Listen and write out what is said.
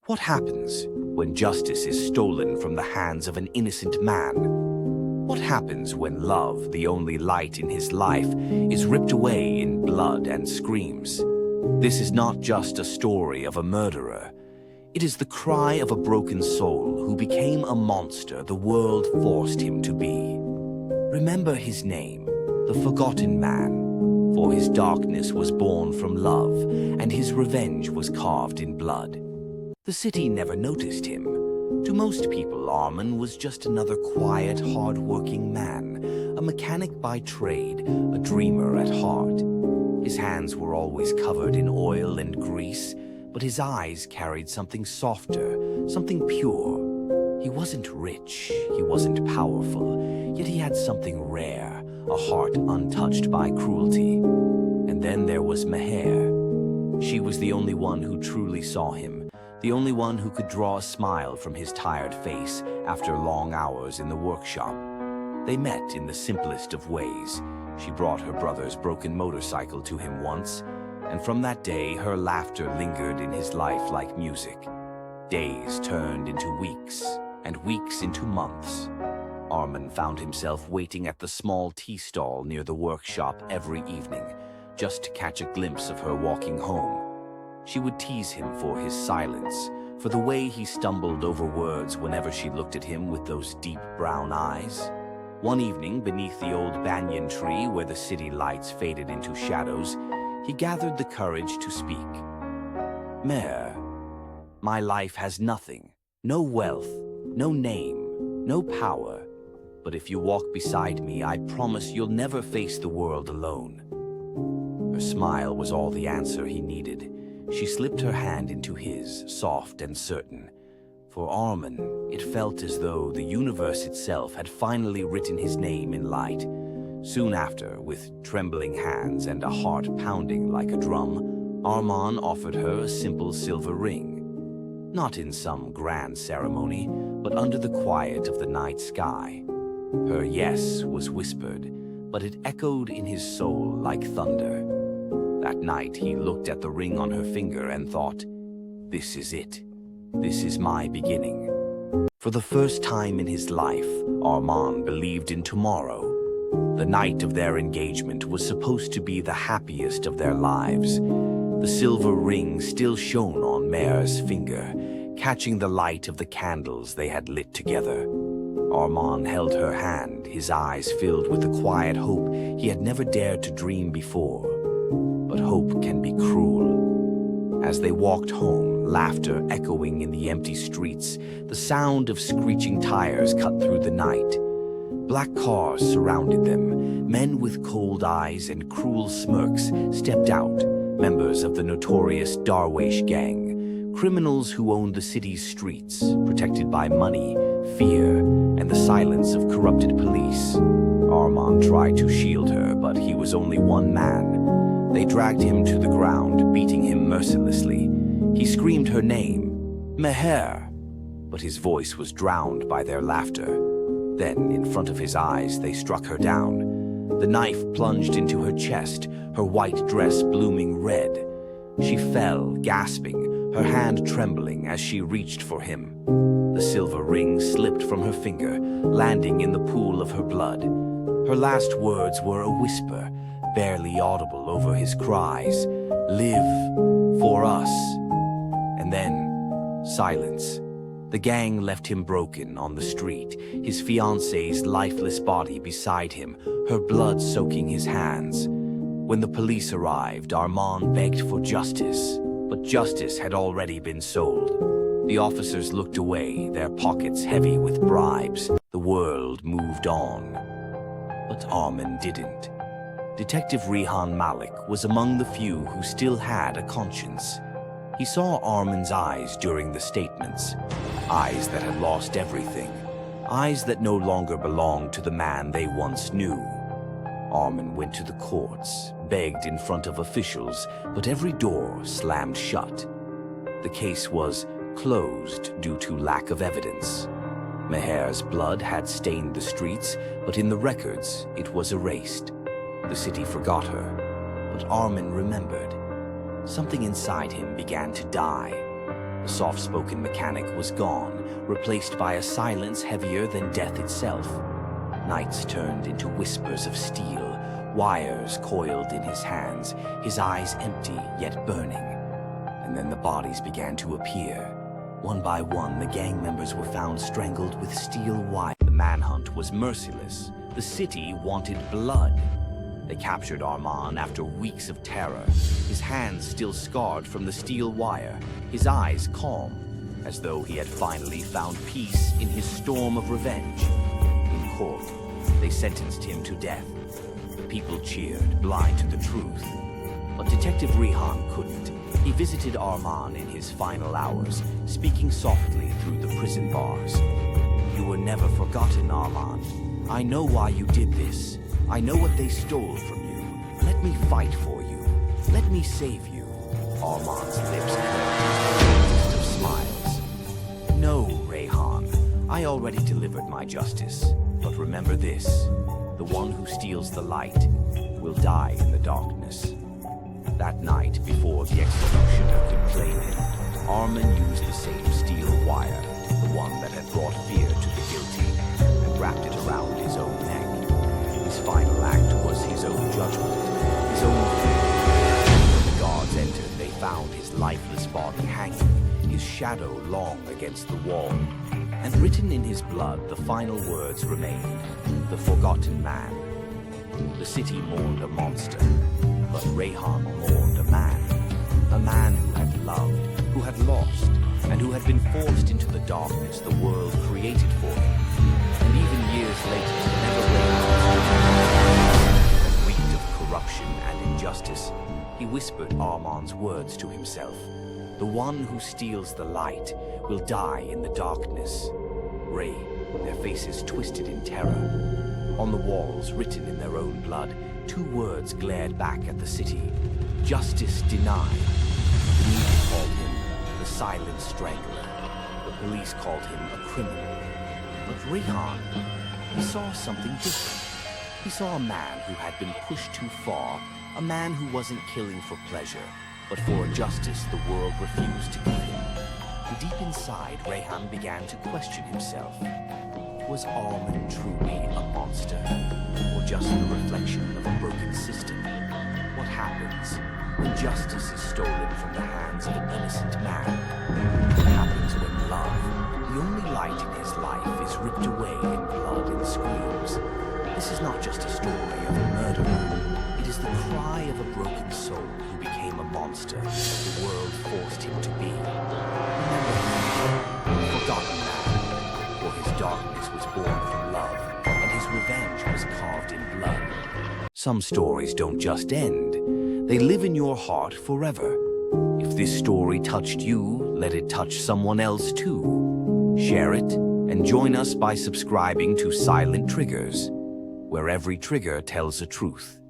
What happens when justice is stolen from the hands of an innocent man? What happens when love, the only light in his life, is ripped away in blood and screams? This is not just a story of a murderer. It is the cry of a broken soul who became a monster the world forced him to be. Remember his name, the Forgotten Man, for his darkness was born from love, and his revenge was carved in blood. The city never noticed him. To most people, Armin was just another quiet, hard-working man, a mechanic by trade, a dreamer at heart. His hands were always covered in oil and grease, but his eyes carried something softer, something pure. He wasn't rich, he wasn't powerful, yet he had something rare, a heart untouched by cruelty. And then there was Meher. She was the only one who truly saw him, the only one who could draw a smile from his tired face after long hours in the workshop. They met in the simplest of ways. She brought her brother's broken motorcycle to him once, and from that day her laughter lingered in his life like music. Days turned into weeks, and weeks into months. Armin found himself waiting at the small tea stall near the workshop every evening, just to catch a glimpse of her walking home. She would tease him for his silence, for the way he stumbled over words whenever she looked at him with those deep brown eyes. One evening, beneath the old banyan tree where the city lights faded into shadows, he gathered the courage to speak. "Meher, my life has nothing, no wealth, no name, no power. But if you walk beside me, I promise you'll never face the world alone." Her smile was all the answer he needed. She slipped her hand into his, soft and certain. For Armin, it felt as though the universe itself had finally written his name in light. Soon after, with trembling hands and a heart pounding like a drum, Armin offered her a simple silver ring. Not in some grand ceremony, but under the quiet of the night sky. Her yes was whispered, but it echoed in his soul like thunder. That night, he looked at the ring on her finger and thought, "This is it. This is my beginning." For the first time in his life, Armin believed in tomorrow. The night of their engagement was supposed to be the happiest of their lives. The silver ring still shone on Meher's finger, catching the light of the candles they had lit together. Armin held her hand, his eyes filled with a quiet hope he had never dared to dream before. But hope can be cruel. As they walked home, laughter echoing in the empty streets, the sound of screeching tires cut through the night. Black cars surrounded them. Men with cold eyes and cruel smirks stepped out, members of the notorious Darwish gang, criminals who owned the city's streets, protected by money, fear, and the silence of corrupted police. Armin tried to shield her, but he was only one man. They dragged him to the ground, beating him mercilessly. He screamed her name, "Meher," but his voice was drowned by their laughter. Then, in front of his eyes, they struck her down. The knife plunged into her chest, her white dress blooming red. She fell, gasping, her hand trembling as she reached for him. The silver ring slipped from her finger, landing in the pool of her blood. Her last words were a whisper, barely audible over his cries, "Live for us." And then, silence. The gang left him broken on the street, his fiancée's lifeless body beside him, her blood soaking his hands. When the police arrived, Armin begged for justice, but justice had already been sold. The officers looked away, their pockets heavy with bribes. The world moved on. But Armin didn't. Detective Rehan Malik was among the few who still had a conscience. He saw Armin's eyes during the statements, eyes that had lost everything, eyes that no longer belonged to the man they once knew. Armin went to the courts, begged in front of officials, but every door slammed shut. The case was closed due to lack of evidence. Meher's blood had stained the streets, but in the records it was erased. The city forgot her, but Armin remembered. Something inside him began to die. The soft-spoken mechanic was gone, replaced by a silence heavier than death itself. Nights turned into whispers of steel, wires coiled in his hands, his eyes empty yet burning. And then the bodies began to appear. One by one, the gang members were found strangled with steel wire. The manhunt was merciless. The city wanted blood. They captured Armand after weeks of terror, his hands still scarred from the steel wire, his eyes calm, as though he had finally found peace in his storm of revenge. In court, they sentenced him to death. The people cheered, blind to the truth. But Detective Rehan couldn't. He visited Armand in his final hours, speaking softly through the prison bars. "You were never forgotten, Armand. I know why you did this. I know what they stole from you. Let me fight for you. Let me save you." Armand's lips curled of smiles. "No, Rehan. I already delivered my justice. But remember this. The one who steals the light will die in the darkness." That night, before the executioner could claim him, Armand used the same steel wire, the one that had brought fear to the guilty, and wrapped it around his own neck. His final act was his own judgment, his own fear. When the guards entered, they found his lifeless body hanging, his shadow long against the wall. And written in his blood, the final words remained, "The forgotten man." The city mourned a monster, but Rehan mourned a man who had loved, who had lost, and who had been forced into the darkness the world created for him. And even years later, whenever Rehan reeked of corruption and injustice, he whispered Armand's words to himself. "The one who steals the light will die in the darkness." Ray, their faces twisted in terror. On the walls, written in their own blood, two words glared back at the city: "Justice denied." The media called him the silent strangler. The police called him a criminal. But Rehan, he saw something different. He saw a man who had been pushed too far, a man who wasn't killing for pleasure, but for a justice the world refused to give him. And deep inside, Rehan began to question himself. Was Armand truly a monster, or just the reflection of a broken system? What happens when justice is stolen from the hands of an innocent man? What happens when love, the only light in his life, is ripped away in blood and screams? This is not just a story of a murderer. It is the cry of a broken soul who became a monster the world forced him to be. Remember him, forgotten man, for his darkness was born from love, and his revenge was carved in blood. Some stories don't just end. They live in your heart forever. If this story touched you, let it touch someone else too. Share it, and join us by subscribing to Silent Triggers, where every trigger tells the truth.